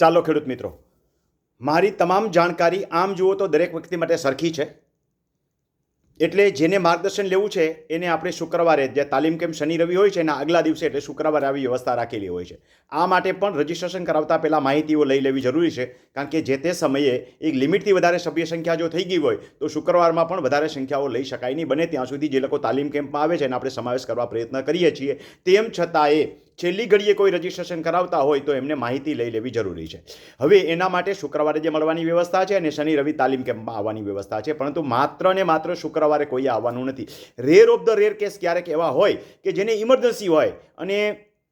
ચાલો ખેડૂત મિત્રો, મારી તમામ જાણકારી આમ જુઓ તો દરેક વ્યક્તિ માટે સરખી છે. એટલે જેને માર્ગદર્શન લેવું છે એને આપણે શુક્રવારે જે તાલીમ કેમ્પ શનિ રવિ હોય છે એના આગલા દિવસે એટલે શુક્રવારે આવી વ્યવસ્થા રાખેલી હોય છે. આ માટે પણ રજિસ્ટ્રેશન કરાવતા પહેલાં માહિતીઓ લઈ લેવી જરૂરી છે, કારણ કે જે તે સમયે એક લિમિટથી વધારે સભ્ય સંખ્યા જો થઈ ગઈ હોય તો શુક્રવારમાં પણ વધારે સંખ્યાઓ લઈ શકાય નહીં. બને ત્યાં સુધી જે લોકો તાલીમ કેમ્પમાં આવે છે એને આપણે સમાવેશ કરવા પ્રયત્ન કરીએ છીએ. તેમ છતાંય છેલ્લી ઘડીએ કોઈ રજિસ્ટ્રેશન કરાવતા હોય તો એમને માહિતી લઈ લેવી જરૂરી છે. હવે એના માટે શુક્રવારે જે મળવાની વ્યવસ્થા છે અને શનિ રવિ તાલીમ કેમ્પમાં આવવાની વ્યવસ્થા છે, પરંતુ માત્ર ને માત્ર શુક્રવારે કોઈ આવવાનું નથી. Rare of the rare case ક્યારેક એવા હોય કે જેને ઇમરજન્સી હોય અને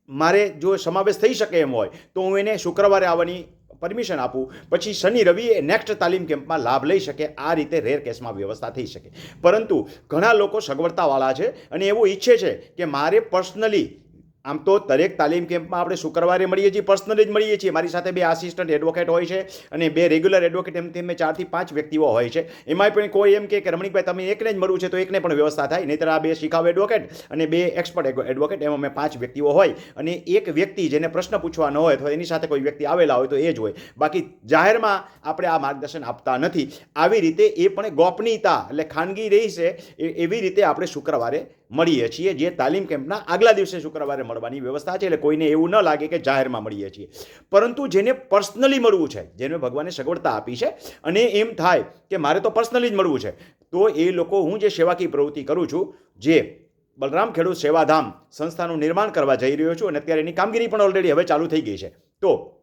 મારે જો સમાવેશ થઈ શકે એમ હોય તો હું એને શુક્રવારે આવવાની પરમિશન આપું, પછી શનિ રવિ એ નેક્સ્ટ તાલીમ કેમ્પમાં લાભ લઈ શકે. આ રીતે રેર કેસમાં વ્યવસ્થા થઈ શકે. પરંતુ ઘણા લોકો સગવડતાવાળા છે અને એવું ઈચ્છે છે કે મારે પર્સનલી, આમ તો દરેક તાલીમ કેમ્પમાં આપણે શુક્રવારે મળીએ છીએ, પર્સનલી જ મળીએ છીએ. મારી સાથે 2 આસિસ્ટન્ટ એડવોકેટ હોય છે અને 2 રેગ્યુલર એડવોકેટ, એમ તેમ 4 થી 5 વ્યક્તિઓ હોય છે. એમાંય પણ કોઈ એમ કે રમણીકભાઈ તમે એકને જ મળવું છે તો એકને પણ વ્યવસ્થા થાય, નહીંતર આ 2 શિખાઉ એડવોકેટ અને 2 એક્સપર્ટ એડવોકેટ, એમાં અમે 5 વ્યક્તિઓ હોય અને એક વ્યક્તિ જેને પ્રશ્ન પૂછવાનો હોય અથવા એની સાથે કોઈ વ્યક્તિ આવેલા હોય તો એ જ હોય. બાકી જાહેરમાં આપણે આ માર્ગદર્શન આપતા નથી. આવી રીતે એ પણ ગોપનીયતા એટલે ખાનગી રહી છે એવી રીતે આપણે શુક્રવારે મળીએ છીએ, જે તાલીમ કેમ્પના આગલા દિવસે શુક્રવારે મળવાની વ્યવસ્થા છે. એટલે કોઈને એવું ન લાગે કે જાહેરમાં મળીએ છીએ. પરંતુ જેને પર્સનલી મળવું છે, જેને ભગવાને સગવડતા આપી છે અને એમ થાય કે મારે તો પર્સનલી જ મળવું છે, તો એ લોકો, હું જે સેવાકીય પ્રવૃત્તિ કરું છું, જે બલરામ ખેડૂત સેવાધામ સંસ્થાનું નિર્માણ કરવા જઈ રહ્યો છું અને અત્યારે એની કામગીરી પણ ઓલરેડી હવે ચાલુ થઈ ગઈ છે, તો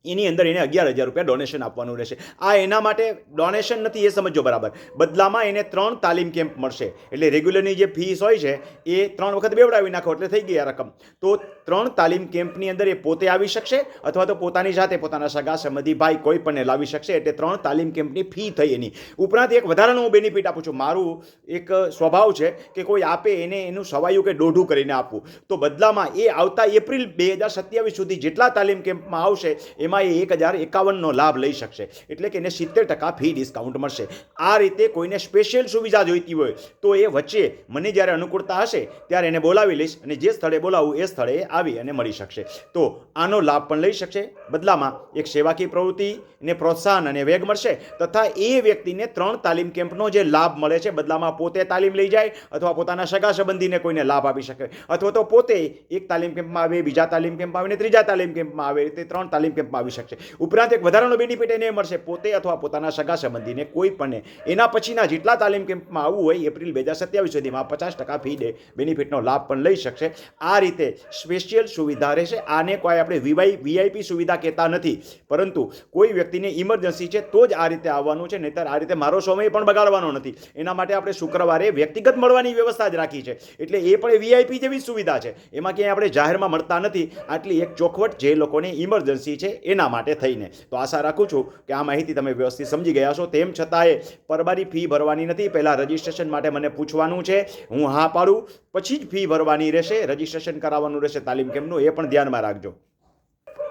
એની અંદર એને 11,000 રૂપિયા ડોનેશન આપવાનું રહેશે. આ એના માટે ડોનેશન નથી, એ સમજો બરાબર. બદલામાં એને 3 તાલીમ કેમ્પ મળશે. એટલે રેગ્યુલરની જે ફીસ હોય છે એ 3 વખત બેવડાવી નાખો એટલે થઈ ગઈ આ રકમ. તો 3 તાલીમ કેમ્પની અંદર એ પોતે આવી શકશે અથવા તો પોતાની જાતે પોતાના સગા સંબંધી ભાઈ કોઈ પણને લાવી શકશે. એટલે 3 તાલીમ કેમ્પની ફી થઈ એની. ઉપરાંત એક વધારાનો હું બેનિફિટ આપું છું. મારું એક સ્વભાવ છે કે કોઈ આપે એને એનું સવાયું કે દોઢું કરીને આપવું. તો બદલામાં એ આવતા એપ્રિલ 2027 સુધી જેટલા તાલીમ કેમ્પમાં આવશે એમાં એ 1,051નો લાભ લઈ શકશે. એટલે કે એને 70% ફી ડિસ્કાઉન્ટ મળશે. આ રીતે કોઈને સ્પેશિયલ સુવિધા જોઈતી હોય તો એ વચ્ચે મને જ્યારે અનુકૂળતા હશે ત્યારે એને બોલાવી લઈશ અને જે સ્થળે બોલાવું એ સ્થળે આવી અને મળી શકશે. તો આનો લાભ પણ લઈ શકશે. બદલામાં એક સેવાકીય પ્રવૃત્તિને પ્રોત્સાહન અને વેગ મળશે, તથા એ વ્યક્તિને 3 તાલીમ કેમ્પનો જે લાભ મળે છે, બદલામાં પોતે તાલીમ લઈ જાય અથવા પોતાના સગા સંબંધીને કોઈને લાભ આપી શકે, અથવા તો પોતે એક તાલીમ કેમ્પમાં આવે, બીજા તાલીમ કેમ્પમાં આવે ને ત્રીજા તાલીમ કેમ્પમાં આવે, તે 3 તાલીમ કેમ્પમાં આવી શકશે. ઉપરાંત એક વધારાનો બેનિફિટ એને મળશે, પોતે અથવા પોતાના સગા સંબંધીને કોઈ પણ એના પછીના જેટલા તાલીમ કેમ્પમાં આવવું હોય એપ્રિલ 2027 સુધીમાં 50% ફી બેનિફિટનો લાભ પણ લઈ શકશે. આ રીતે સ્પેશિયલ સુવિધા રહેશે. આને કોઈ આપણે વીઆઈપી સુવિધા કહેતા નથી, પરંતુ કોઈ વ્યક્તિને ઇમરજન્સી છે તો જ આ રીતે આવવાનું છે, નહીંતર આ રીતે મારો સમય પણ બગાડવાનો નથી. એના માટે આપણે શુક્રવારે વ્યક્તિગત મળવાની વ્યવસ્થા જ રાખી છે. એટલે એ પણ વીઆઈપી જેવી સુવિધા છે. એમાં ક્યાંય આપણે જાહેરમાં મળતા નથી. આટલી એક ચોખવટ જે લોકોને ઇમરજન્સી છે એના માટે થઈને. તો આશા રાખું છું કે આ માહિતી તમે વ્યવસ્થિત સમજી ગયા છો. તેમ છતાંય પરબારી ફી ભરવાની નથી. પહેલાં રજિસ્ટ્રેશન માટે મને પૂછવાનું છે, હું હા પાડું પછી જ ફી ભરવાની રહેશે, રજિસ્ટ્રેશન કરાવવાનું રહેશે તાલીમ કેમ્પનું. એ પણ ધ્યાનમાં રાખજો.